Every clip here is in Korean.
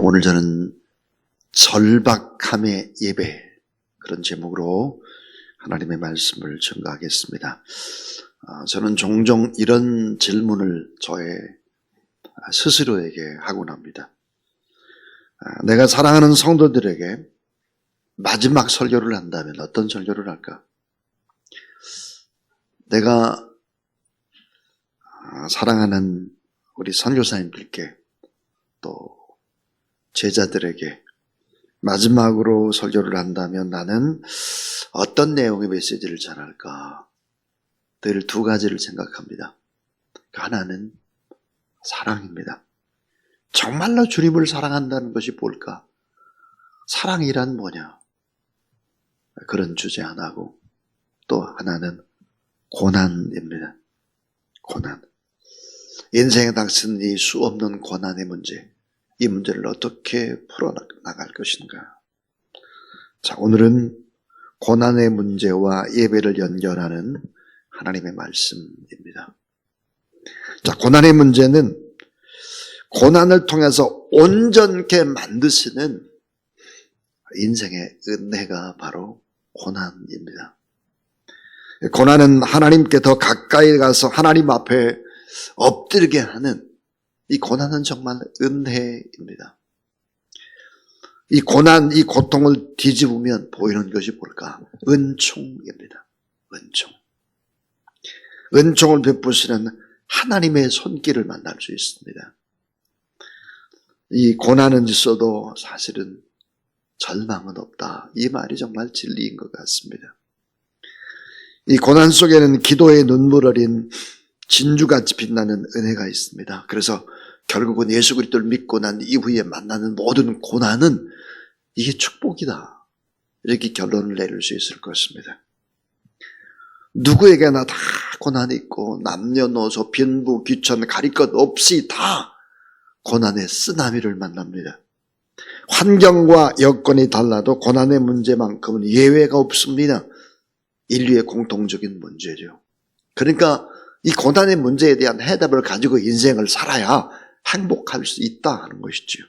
오늘 저는 절박함의 예배, 그런 제목으로 하나님의 말씀을 전가하겠습니다. 저는 종종 이런 질문을 저의 스스로에게 하곤 합니다. 내가 사랑하는 성도들에게 마지막 설교를 한다면 어떤 설교를 할까? 내가 사랑하는 우리 선교사님들께 또 제자들에게 마지막으로 설교를 한다면 나는 어떤 내용의 메시지를 전할까? 늘 두 가지를 생각합니다. 하나는 사랑입니다. 정말로 주님을 사랑한다는 것이 뭘까? 사랑이란 뭐냐? 그런 주제 하나고, 또 하나는 고난입니다. 고난. 인생에 닥친 이 수없는 고난의 문제, 이 문제를 어떻게 풀어나갈 것인가? 자, 오늘은 고난의 문제와 예배를 연결하는 하나님의 말씀입니다. 자, 고난의 문제는 고난을 통해서 온전케 만드시는 인생의 은혜가 바로 고난입니다. 고난은 하나님께 더 가까이 가서 하나님 앞에 엎드리게 하는, 이 고난은 정말 은혜입니다. 이 고난, 이 고통을 뒤집으면 보이는 것이 뭘까? 은총입니다. 은총. 은총을 베푸시는 하나님의 손길을 만날 수 있습니다. 이 고난은 있어도 사실은 절망은 없다. 이 말이 정말 진리인 것 같습니다. 이 고난 속에는 기도의 눈물 어린 진주같이 빛나는 은혜가 있습니다. 그래서 결국은 예수 그리스도를 믿고 난 이후에 만나는 모든 고난은 이게 축복이다, 이렇게 결론을 내릴 수 있을 것입니다. 누구에게나 다 고난이 있고 남녀노소 빈부 귀천 가릴 것 없이 다 고난의 쓰나미를 만납니다. 환경과 여건이 달라도 고난의 문제만큼은 예외가 없습니다. 인류의 공통적인 문제죠. 그러니까 이 고난의 문제에 대한 해답을 가지고 인생을 살아야 행복할 수 있다 하는 것이지요.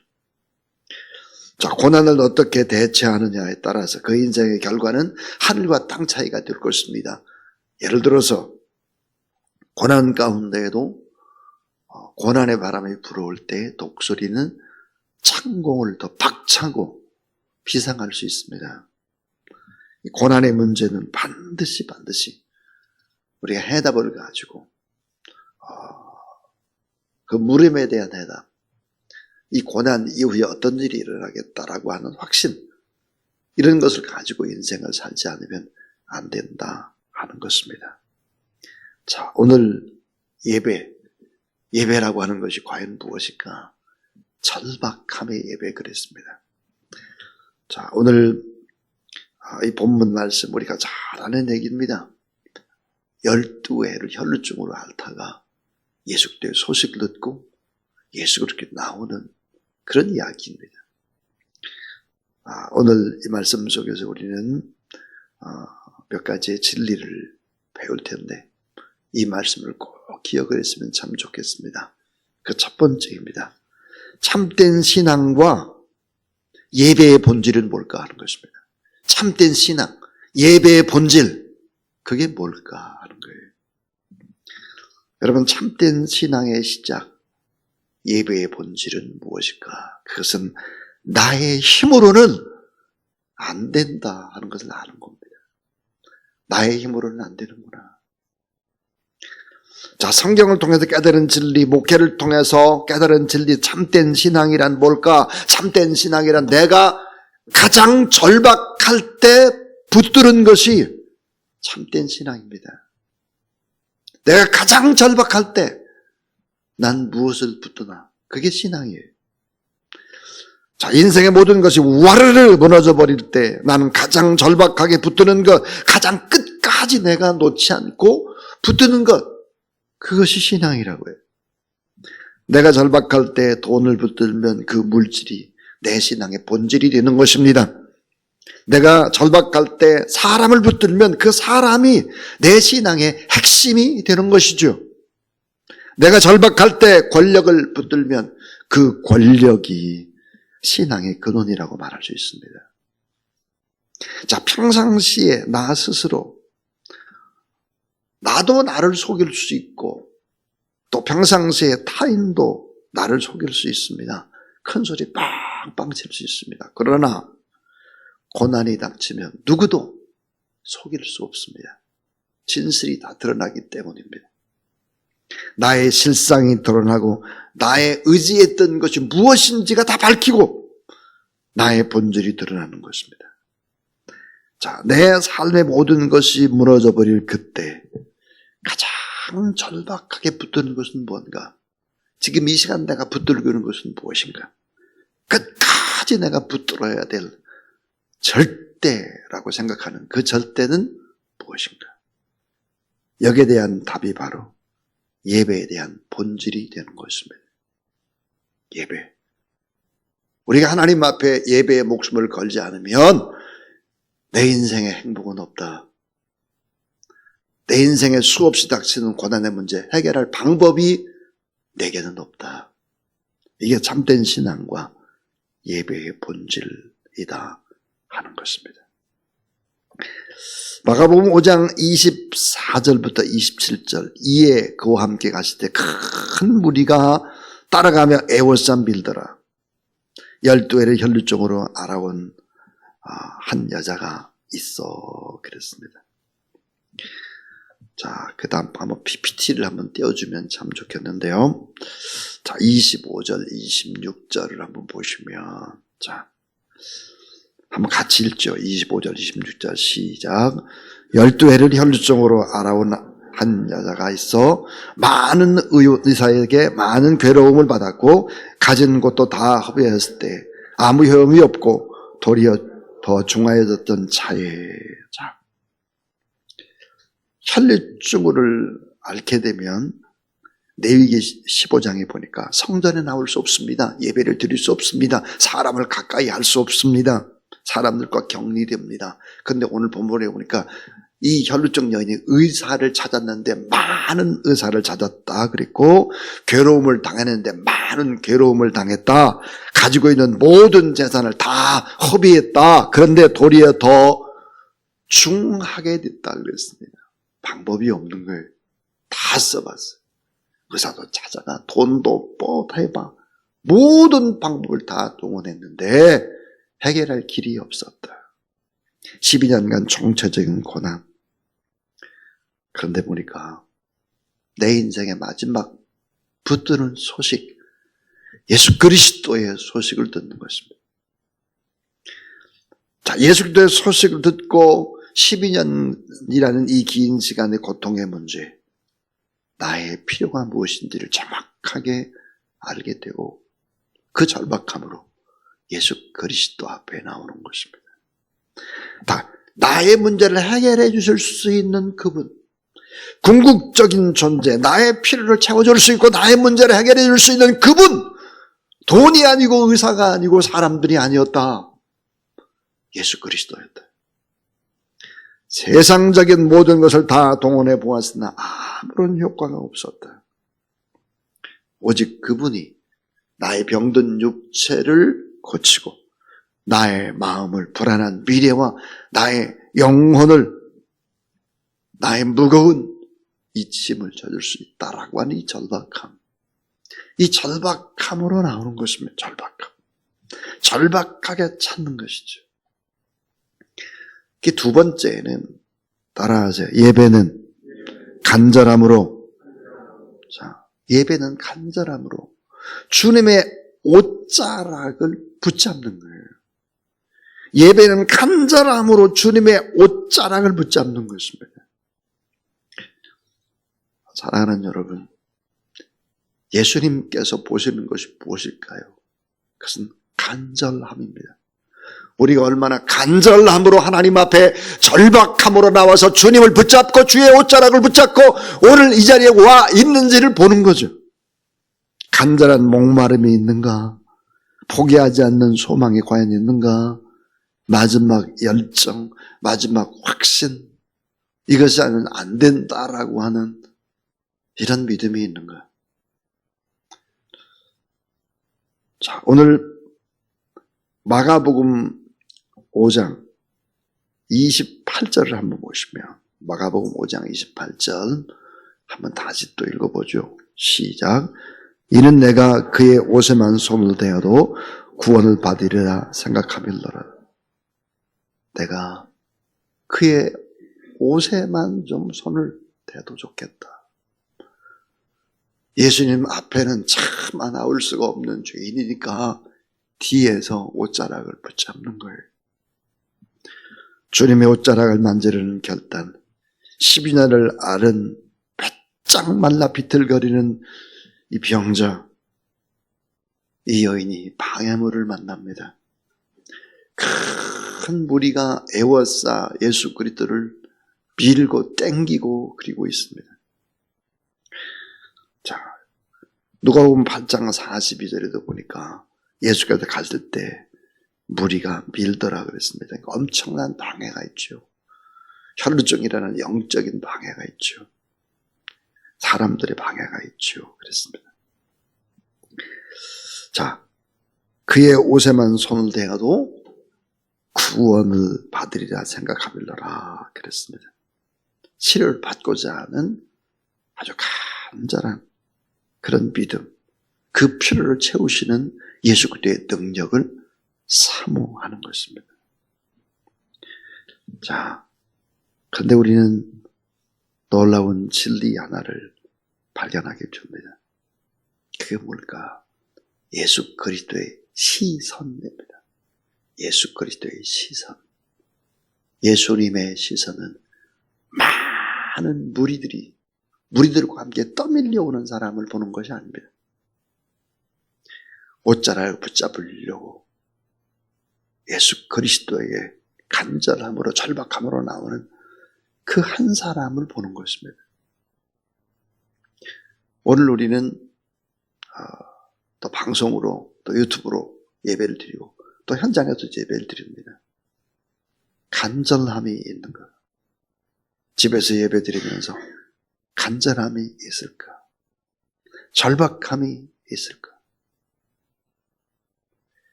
자, 고난을 어떻게 대처하느냐에 따라서 그 인생의 결과는 하늘과 땅 차이가 될 것입니다. 예를 들어서 고난 가운데에도 고난의 바람이 불어올 때 독수리는 창공을 더 박차고 비상할 수 있습니다. 이 고난의 문제는 반드시 우리가 해답을 가지고 그 물음에 대한 해답, 이 고난 이후에 어떤 일이 일어나겠다라고 하는 확신, 이런 것을 가지고 인생을 살지 않으면 안 된다 하는 것입니다. 자, 오늘 예배라고 하는 것이 과연 무엇일까? 절박함의 예배, 그랬습니다. 자, 오늘 이 본문 말씀 우리가 잘 아는 얘기입니다. 12회를 혈루증으로 앓다가 예수 그리스도의 소식을 듣고 예수 그렇게 나오는 그런 이야기입니다. 오늘 이 말씀 속에서 우리는 몇 가지의 진리를 배울 텐데 이 말씀을 꼭 기억을 했으면 참 좋겠습니다. 그 첫 번째입니다. 참된 신앙과 예배의 본질은 뭘까 하는 것입니다. 참된 신앙, 예배의 본질, 그게 뭘까 하는 거예요. 여러분, 참된 신앙의 시작, 예배의 본질은 무엇일까? 그것은 나의 힘으로는 안 된다 하는 것을 아는 겁니다. 나의 힘으로는 안 되는구나. 자, 성경을 통해서 깨달은 진리, 목회를 통해서 깨달은 진리, 참된 신앙이란 뭘까? 참된 신앙이란 내가 가장 절박할 때 붙드는 것이 참된 신앙입니다. 내가 가장 절박할 때 난 무엇을 붙드나? 그게 신앙이에요. 자, 인생의 모든 것이 와르르 무너져 버릴 때 나는 가장 절박하게 붙드는 것, 가장 끝까지 내가 놓지 않고 붙드는 것, 그것이 신앙이라고 해요. 내가 절박할 때 돈을 붙들면 그 물질이 내 신앙의 본질이 되는 것입니다. 내가 절박할 때 사람을 붙들면 그 사람이 내 신앙의 핵심이 되는 것이죠. 내가 절박할 때 권력을 붙들면 그 권력이 신앙의 근원이라고 말할 수 있습니다. 자, 평상시에 나 스스로 나도 나를 속일 수 있고 또 평상시에 타인도 나를 속일 수 있습니다. 큰 소리 빵빵 칠 수 있습니다. 그러나 고난이 닥치면 누구도 속일 수 없습니다. 진실이 다 드러나기 때문입니다. 나의 실상이 드러나고 나의 의지했던 것이 무엇인지가 다 밝히고 나의 본질이 드러나는 것입니다. 자, 내 삶의 모든 것이 무너져 버릴 그때 가장 절박하게 붙드는 것은 뭔가? 지금 이 시간 내가 붙들고 있는 것은 무엇인가? 끝까지 내가 붙들어야 될 절대라고 생각하는 그 절대는 무엇인가? 여기에 대한 답이 바로 예배에 대한 본질이 되는 것입니다. 예배. 우리가 하나님 앞에 예배의 목숨을 걸지 않으면 내 인생에 행복은 없다. 내 인생에 수없이 닥치는 고난의 문제 해결할 방법이 내게는 없다. 이게 참된 신앙과 예배의 본질이다 하는 것입니다. 마가복음 5장 24절부터 27절 이에 그와 함께 가실 때 큰 무리가 따라가며 애워쌈 빌더라. 12회를 혈루증으로 알아온 한 여자가 있어 그랬습니다. 자, 그 다음 한번 PPT를 한번 띄워주면 참 좋겠는데요. 자, 25절, 26절을 한번 보시면, 자, 한번 같이 읽죠. 25절, 26절 시작. 12회를 혈루증으로 알아온 한 여자가 있어 많은 의사에게 많은 괴로움을 받았고 가진 것도 다 허비했을 때 아무 효험이 없고 도리어 더 중하여졌던 차에, 자, 혈루증을 앓게 되면 레위기 15장에 보니까 성전에 나올 수 없습니다. 예배를 드릴 수 없습니다. 사람을 가까이 할 수 없습니다. 사람들과 격리됩니다. 그런데 오늘 본문에 보니까 이 혈루증 여인이 의사를 찾았는데 많은 의사를 찾았다 그랬고 괴로움을 당했는데 많은 괴로움을 당했다. 가지고 있는 모든 재산을 다 허비했다. 그런데 도리어 더 중하게 됐다 그랬습니다. 방법이 없는 거예요. 다 써봤어요. 의사도 찾아가 돈도 다 해봐. 모든 방법을 다 동원했는데 해결할 길이 없었다. 12년간 총체적인 고난. 그런데 보니까 내 인생의 마지막 붙드는 소식, 예수 그리스도의 소식을 듣는 것입니다. 자, 예수 그리스도의 소식을 듣고 12년이라는 이 긴 시간의 고통의 문제, 나의 필요가 무엇인지를 정확하게 알게 되고 그 절박함으로 예수 그리스도 앞에 나오는 것입니다. 나의 문제를 해결해 주실 수 있는 그분, 궁극적인 존재, 나의 필요를 채워줄 수 있고 나의 문제를 해결해 줄 수 있는 그분, 돈이 아니고 의사가 아니고 사람들이 아니었다. 예수 그리스도였다. 세상적인 모든 것을 다 동원해 보았으나 아무런 효과가 없었다. 오직 그분이 나의 병든 육체를 고치고 나의 마음을 불안한 미래와 나의 영혼을, 나의 무거운 이 짐을 져줄 수 있다라고 하는 이 절박함. 이 절박함으로 나오는 것입니다. 절박함. 절박하게 찾는 것이죠. 두 번째는 따라하세요. 예배는 간절함으로. 자, 예배는 간절함으로 주님의 옷자락을 붙잡는 거예요. 예배는 간절함으로 주님의 옷자락을 붙잡는 것입니다. 사랑하는 여러분, 예수님께서 보시는 것이 무엇일까요? 그것은 간절함입니다. 우리가 얼마나 간절함으로 하나님 앞에 절박함으로 나와서 주님을 붙잡고 주의 옷자락을 붙잡고 오늘 이 자리에 와 있는지를 보는 거죠. 간절한 목마름이 있는가? 포기하지 않는 소망이 과연 있는가? 마지막 열정, 마지막 확신, 이것이 안 된다라고 하는 이런 믿음이 있는가? 자, 오늘 마가복음 5장 28절을 한번 보시면, 마가복음 5장 28절 한번 다시 또 읽어보죠. 시작. 이는 내가 그의 옷에만 손을 대어도 구원을 받으리라 생각하밀러라. 내가 그의 옷에만 좀 손을 대도 좋겠다. 예수님 앞에는 차마 나올 수가 없는 죄인이니까 뒤에서 옷자락을 붙잡는 거예요. 주님의 옷자락을 만지려는 결단, 12년을 앓은 바짝 말라 비틀거리는 이 병자, 이 여인이 방해물을 만납니다. 큰 무리가 애워싸 예수 그리스도를 밀고 땡기고 그리고 있습니다. 자, 누가복음 8장 42절에도 보니까 예수께서 갔을 때 무리가 밀더라 그랬습니다. 그러니까 엄청난 방해가 있죠. 혈루증이라는 영적인 방해가 있죠. 사람들의 방해가 있죠. 그랬습니다. 자, 그의 옷에만 손을 대어도 구원을 받으리라 생각하밀러라 그랬습니다. 치료를 받고자 하는 아주 간절한 그런 믿음, 그 필요를 채우시는 예수 그리스도의 능력을 사모하는 것입니다. 자, 그런데 우리는 놀라운 진리 하나를 발견하게 됩니다. 그게 뭘까? 예수 그리스도의 시선입니다. 예수 그리스도의 시선. 예수님의 시선은 많은 무리들과 함께 떠밀려오는 사람을 보는 것이 아닙니다. 옷자락을 붙잡으려고 예수 그리스도에게 간절함으로 절박함으로 나오는 그 한 사람을 보는 것입니다. 오늘 우리는 또 방송으로 또 유튜브로 예배를 드리고 또 현장에서 예배를 드립니다. 간절함이 있는 것. 집에서 예배 드리면서 간절함이 있을까? 절박함이 있을까?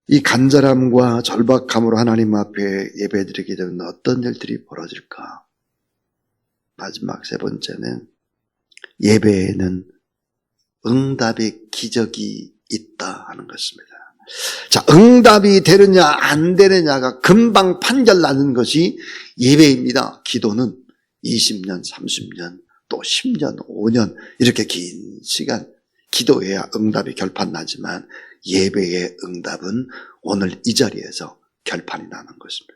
이 간절함과 절박함으로 하나님 앞에 예배 드리게 되면 어떤 일들이 벌어질까? 마지막 세 번째는 예배에는 응답의 기적이 있다 하는 것입니다. 자, 응답이 되느냐 안 되느냐가 금방 판결나는 것이 예배입니다. 기도는 20년, 30년, 또 10년, 5년 이렇게 긴 시간 기도해야 응답이 결판나지만 예배의 응답은 오늘 이 자리에서 결판이 나는 것입니다.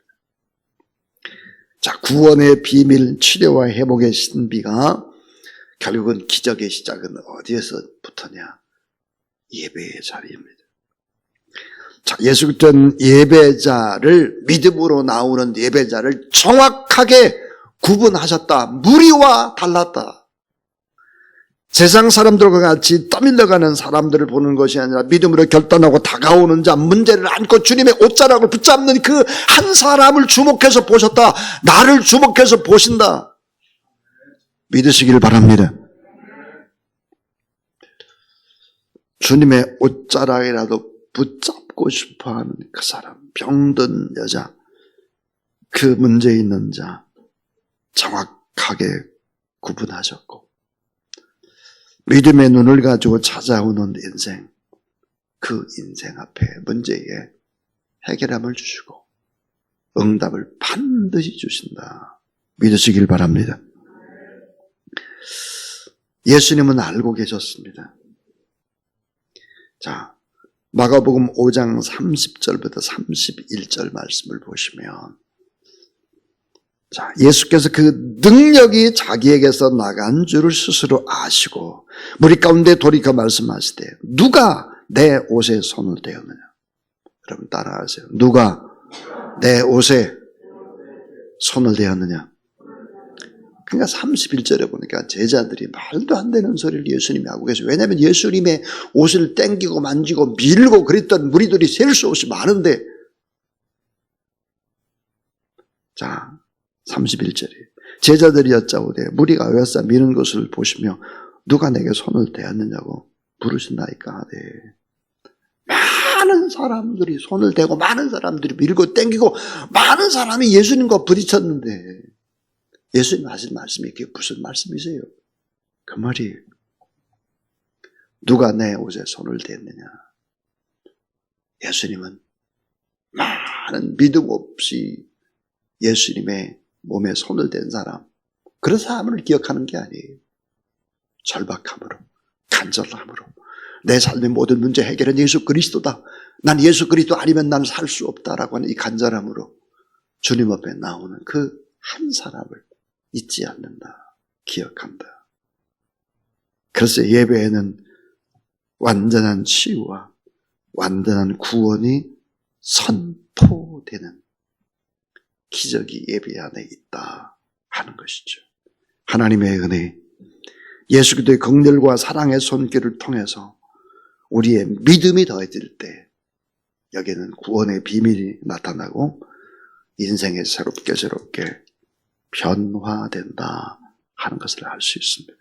자, 구원의 비밀, 치료와 회복의 신비가 결국은 기적의 시작은 어디에서부터냐? 예배의 자리입니다. 자, 예수 그리스도는 예배자를, 믿음으로 나오는 예배자를 정확하게 구분하셨다. 무리와 달랐다. 세상 사람들과 같이 떠밀려가는 사람들을 보는 것이 아니라 믿음으로 결단하고 다가오는 자, 문제를 안고 주님의 옷자락을 붙잡는 그 한 사람을 주목해서 보셨다. 나를 주목해서 보신다. 믿으시길 바랍니다. 주님의 옷자락이라도 붙잡고 싶어하는 그 사람, 병든 여자, 그 문제 있는 자 정확하게 구분하셨고 믿음의 눈을 가지고 찾아오는 인생, 그 인생 앞에 문제에 해결함을 주시고 응답을 반드시 주신다. 믿으시길 바랍니다. 예수님은 알고 계셨습니다. 자, 마가복음 5장 30절부터 31절 말씀을 보시면, 자, 예수께서 그 능력이 자기에게서 나간 줄을 스스로 아시고 무리 가운데 돌이켜 말씀하시되 누가 내 옷에 손을 대었느냐? 여러분 따라하세요. 누가 내 옷에 손을 대었느냐? 그러니까 31절에 보니까 제자들이 말도 안 되는 소리를 예수님이 하고 계세요. 왜냐하면 예수님의 옷을 땡기고 만지고 밀고 그랬던 무리들이 셀 수 없이 많은데, 자 31절에 제자들이 여짜오되 무리가 외사 미는 것을 보시며 누가 내게 손을 대었느냐고 물으신다니까 하되 많은 사람들이 손을 대고 많은 사람들이 밀고 땡기고 많은 사람이 예수님과 부딪혔는데 예수님 하신 말씀이 그게 무슨 말씀이세요? 그 말이에요. 누가 내 옷에 손을 댔느냐? 예수님은 많은 믿음 없이 예수님의 몸에 손을 댄 사람, 그런 사람을 기억하는 게 아니에요. 절박함으로, 간절함으로 내 삶의 모든 문제 해결은 예수 그리스도다. 난 예수 그리스도 아니면 난 살 수 없다라고 하는 이 간절함으로 주님 앞에 나오는 그 한 사람을 잊지 않는다, 기억한다. 그래서 예배에는 완전한 치유와 완전한 구원이 선포되는 기적이 예배 안에 있다 하는 것이죠. 하나님의 은혜, 예수 그리스도의 긍휼과 사랑의 손길을 통해서 우리의 믿음이 더해질 때 여기에는 구원의 비밀이 나타나고 인생이 새롭게 변화된다 하는 것을 알 수 있습니다.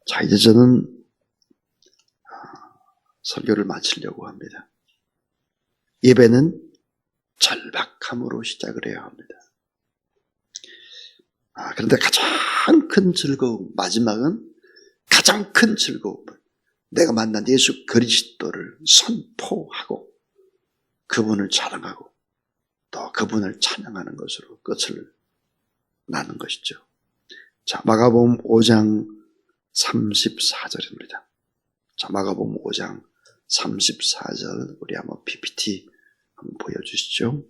자, 이제 저는 설교를 마치려고 합니다. 예배는 절박함으로 시작을 해야 합니다. 그런데 가장 큰 즐거움, 마지막은 가장 큰 즐거움을 내가 만난 예수 그리스도를 선포하고 그분을 자랑하고 또 그분을 찬양하는 것으로 끝을 나는 것이죠. 자, 마가복음 5장 34절입니다. 자, 마가복음 5장 34절 우리 한번 PPT 한번 보여주시죠.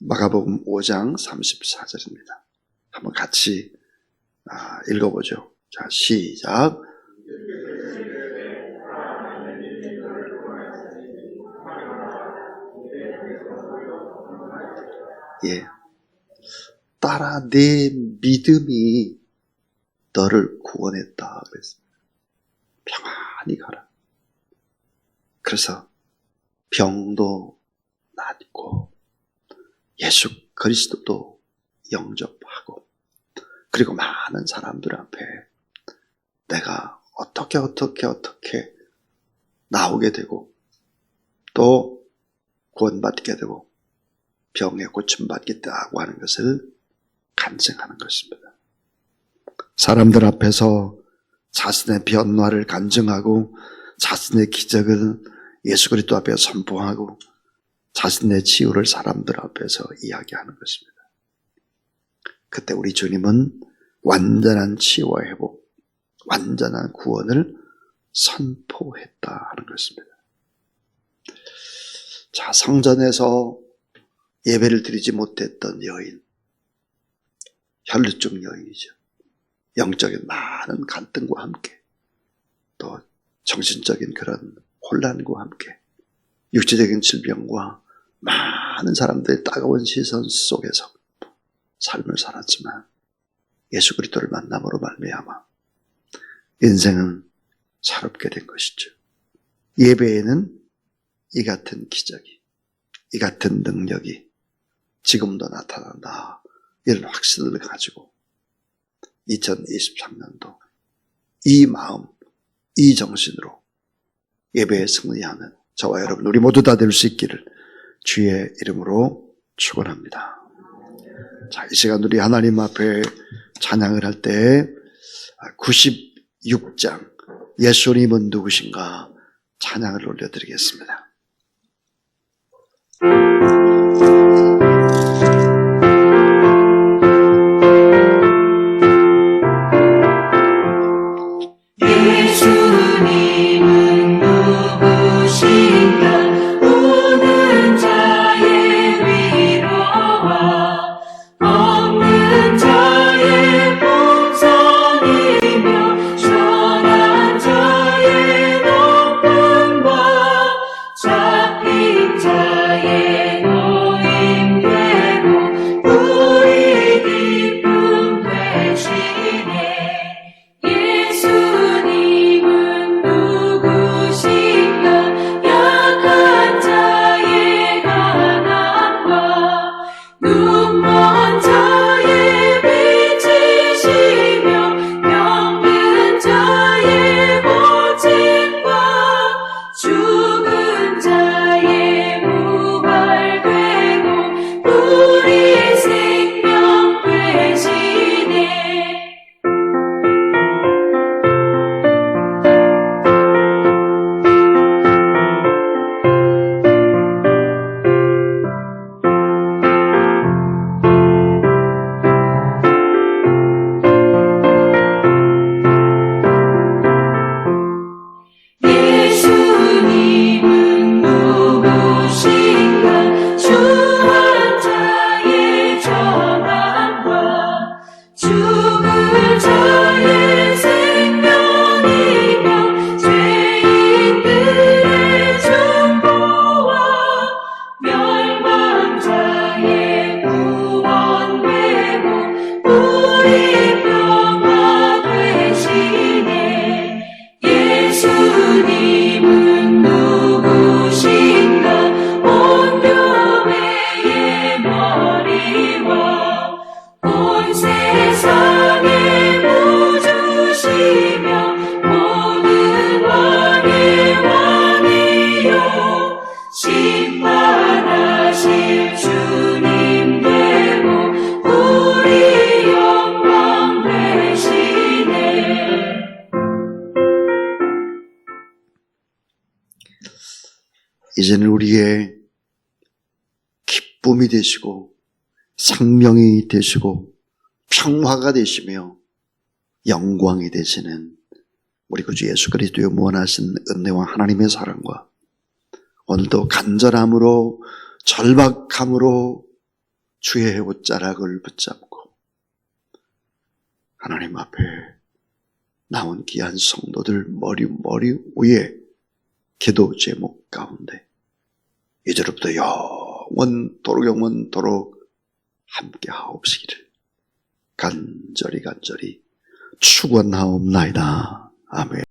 마가복음 5장 34절입니다. 한번 같이 읽어보죠. 자, 시작. 예, 따라 내 믿음이 너를 구원했다 그랬습니다. 평안히 가라. 그래서 병도 낫고 예수 그리스도도 영접하고 그리고 많은 사람들 앞에 내가 어떻게 나오게 되고 또 구원받게 되고 병에 고침받겠다고 하는 것을 간증하는 것입니다. 사람들 앞에서 자신의 변화를 간증하고 자신의 기적을 예수 그리스도 앞에 선포하고 자신의 치유를 사람들 앞에서 이야기하는 것입니다. 그때 우리 주님은 완전한 치유와 회복, 완전한 구원을 선포했다 하는 것입니다. 자, 성전에서 예배를 드리지 못했던 여인, 혈루증 여인이죠. 영적인 많은 갈등과 함께 또 정신적인 그런 혼란과 함께 육체적인 질병과 많은 사람들의 따가운 시선 속에서 삶을 살았지만 예수 그리스도를 만남으로 말미암아 인생은 새롭게 된 것이죠. 예배에는 이 같은 기적이, 이 같은 능력이 지금도 나타난다. 이런 확신을 가지고 2023년도 이 마음, 이 정신으로 예배에 승리하는 저와 여러분 우리 모두 다 될 수 있기를 주의 이름으로 축원합니다. 자, 이 시간 우리 하나님 앞에 찬양을 할 때 96장 예수님은 누구신가 찬양을 올려드리겠습니다. 예수님은 누구신가 우는 자의 위로와 없는 자의 본성이며 선한 자의 높음과 잡힌 자의 이제는 우리의 기쁨이 되시고 생명이 되시고 평화가 되시며 영광이 되시는 우리 구주 예수 그리스도의 무한하신 은혜와 하나님의 사랑과 오늘도 간절함으로 절박함으로 주의 옷자락을 붙잡고 하나님 앞에 나온 귀한 성도들 머리 위에 기도 제목 가운데 이제로부터 영원토록 함께 하옵시기를 간절히 축원하옵나이다. 아멘.